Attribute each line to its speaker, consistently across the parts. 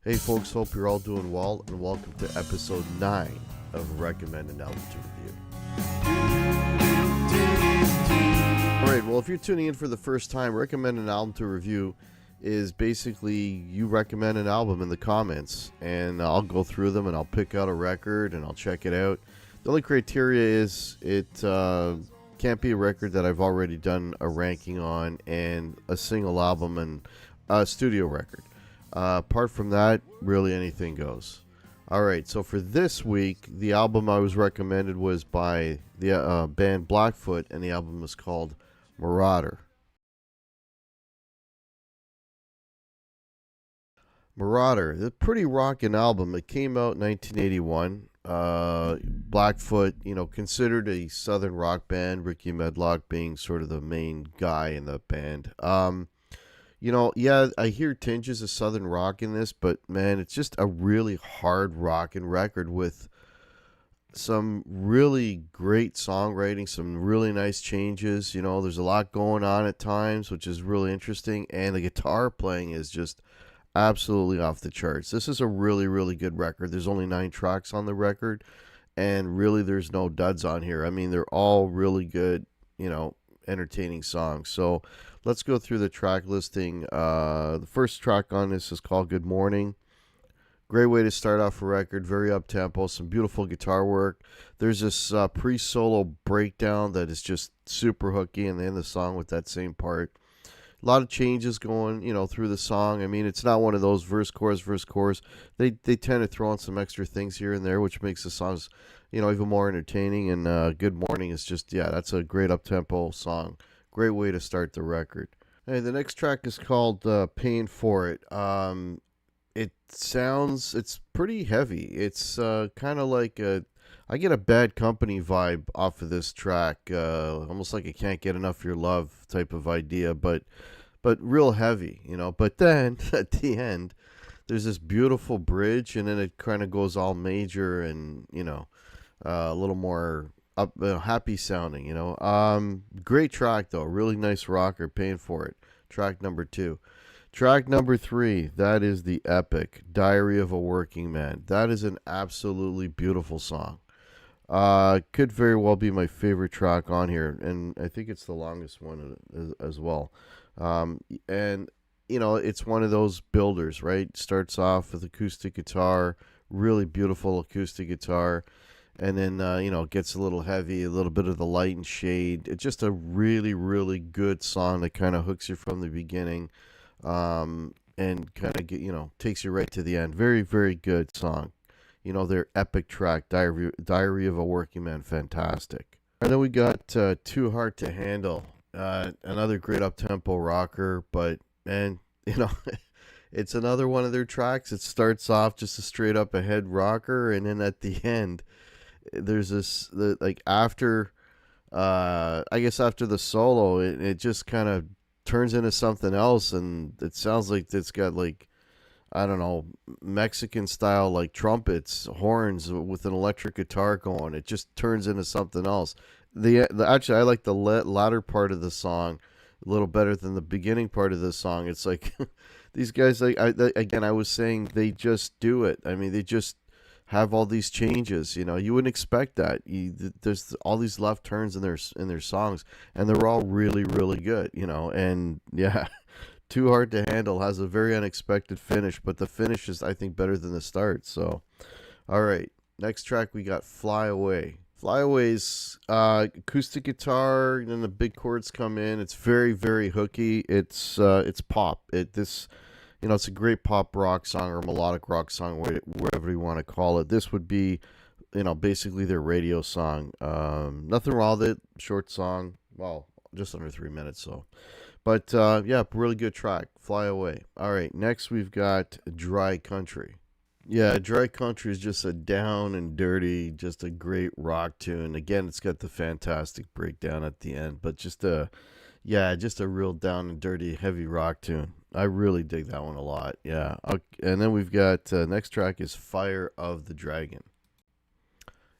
Speaker 1: Hey folks, hope you're all doing well, and welcome to episode 9 of Recommend an Album to Review. Alright, well, if you're tuning in for the first time, Recommend an Album to Review is basically you recommend an album in the comments, and I'll go through them and I'll pick out a record and I'll check it out. The only criteria is it can't be a record that I've already done a ranking on, and a single album and a studio record. Apart from that, really anything goes. Alright, so for this week, the album I was recommended was by the band Blackfoot, and the album was called Marauder. Marauder, a pretty rockin' album. It came out in 1981. Blackfoot, considered a southern rock band, Ricky Medlock being sort of the main guy in the band. Yeah, I hear tinges of southern rock in this, but man, it's just a really hard rockin' record with some really great songwriting, some really nice changes. There's a lot going on at times, which is really interesting, and the guitar playing is just absolutely off the charts. This is a really, really good record. There's only 9 tracks on the record, and really there's no duds on here. I mean, they're all really good, entertaining songs. So let's go through the track listing. The first track on this is called Good Morning. Great way to start off a record, very up-tempo, some beautiful guitar work. There's this pre-solo breakdown that is just super hooky, and they end the song with that same part. A lot of changes going, through the song. I mean, it's not one of those verse, chorus, verse, chorus. They tend to throw in some extra things here and there, which makes the songs, even more entertaining. And Good Morning is just, that's a great up-tempo song. Great way to start the record. Hey, the next track is called Paying For It. It's pretty heavy. It's kind of like I get a Bad Company vibe off of this track, almost like a Can't Get Enough of Your Love type of idea, but real heavy, But then at the end, there's this beautiful bridge, and then it kind of goes all major and a little more up, happy sounding, Great track though, really nice rocker. Paying For It. Track number 2. Track number 3, that is the epic Diary of a Working Man. That is an absolutely beautiful song. Could very well be my favorite track on here, and I think it's the longest one as well. And it's one of those builders, right? Starts off with acoustic guitar, really beautiful acoustic guitar, and then gets a little heavy, a little bit of the light and shade. It's just a really, really good song that kind of hooks you from the beginning. And kind of takes you right to the end. Very, very good song. Their epic track, Diary of a Working Man, fantastic. And then we got Too Hard to Handle, another great up-tempo rocker, but man, it's another one of their tracks. It starts off just a straight up ahead rocker, and then at the end, there's this after, I guess after the solo, it just kind of turns into something else, and it sounds like it's got I don't know, Mexican style trumpets, horns with an electric guitar going. It just turns into something else. Actually, I like the latter part of the song a little better than the beginning part of the song. It's like these guys, I was saying, they just do it. I mean, they just have all these changes. You wouldn't expect that. There's all these left turns in their songs, and they're all really, really good. And yeah, Too Hard to Handle has a very unexpected finish, but the finish is, I think, better than the start. So, all right, next track we got Fly Away. Fly Away's acoustic guitar, and then the big chords come in. It's very, very hooky. It's pop. It's a great pop rock song or melodic rock song, whatever you want to call it. This would be, basically their radio song. Nothing wrong with it. Short song. Well, just under 3 minutes, so. But, really good track. Fly Away. All right, next we've got Dry Country. Yeah, Dry Country is just a down and dirty, just a great rock tune. Again, it's got the fantastic breakdown at the end, but just a real down and dirty, heavy rock tune. I really dig that one a lot. Yeah. Okay. And then we've got next track is Fire of the Dragon.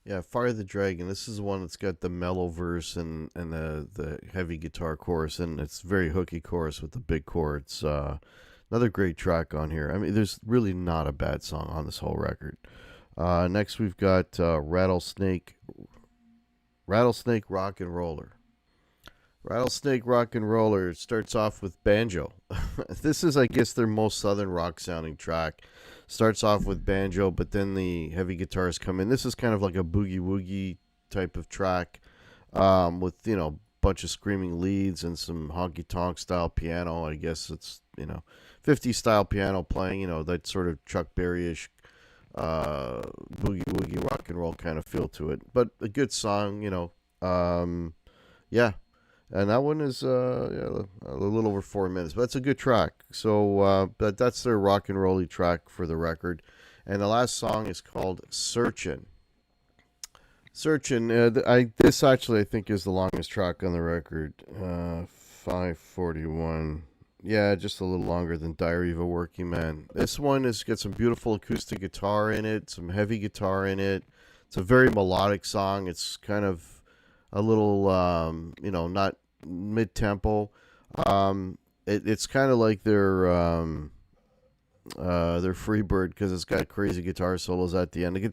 Speaker 1: Yeah, Fire the Dragon. This is the one that's got the mellow verse and the heavy guitar chorus, and it's very hooky chorus with the big chords. Another great track on here. I mean, there's really not a bad song on this whole record. Next, we've got Rattlesnake Rock and Roller. Rattlesnake Rock and Roller starts off with banjo. This is, I guess, their most southern rock sounding track. Starts off with banjo, but then the heavy guitars come in. This is kind of like a boogie woogie type of track, with bunch of screaming leads and some honky tonk style piano. I guess it's 50 style piano playing. That sort of Chuck Berry ish boogie woogie rock and roll kind of feel to it. But a good song. Yeah, and that one is a little over 4 minutes, but it's a good track. So, but that's their rock and rolly track for the record. And the last song is called "Searchin'." Searchin'. This actually I think is the longest track on the record. 5:41. Yeah, just a little longer than Diary of a Working Man. This one has got some beautiful acoustic guitar in it, some heavy guitar in it. It's a very melodic song. It's kind of a little, not mid tempo. It's kind of like their Freebird because it's got crazy guitar solos at the end.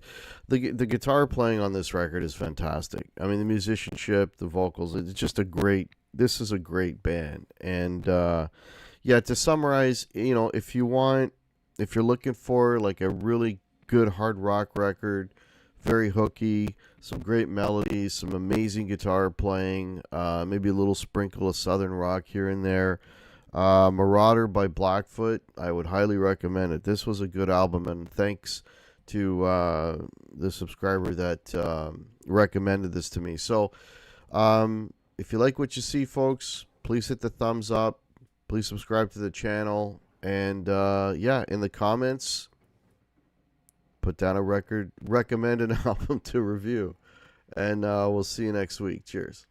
Speaker 1: The guitar playing on this record is fantastic. I mean, the musicianship, the vocals, it's just a great. This is a great band, and yeah. To summarize, if you're looking for like a really good hard rock record, very hooky, some great melodies, some amazing guitar playing, maybe a little sprinkle of southern rock here and there. Marauder by Blackfoot, I would highly recommend it. This was a good album, and thanks to the subscriber that recommended this to me. So, if you like what you see, folks, please hit the thumbs up. Please subscribe to the channel. And yeah, in the comments, put down a record, recommend an album to review. And we'll see you next week. Cheers.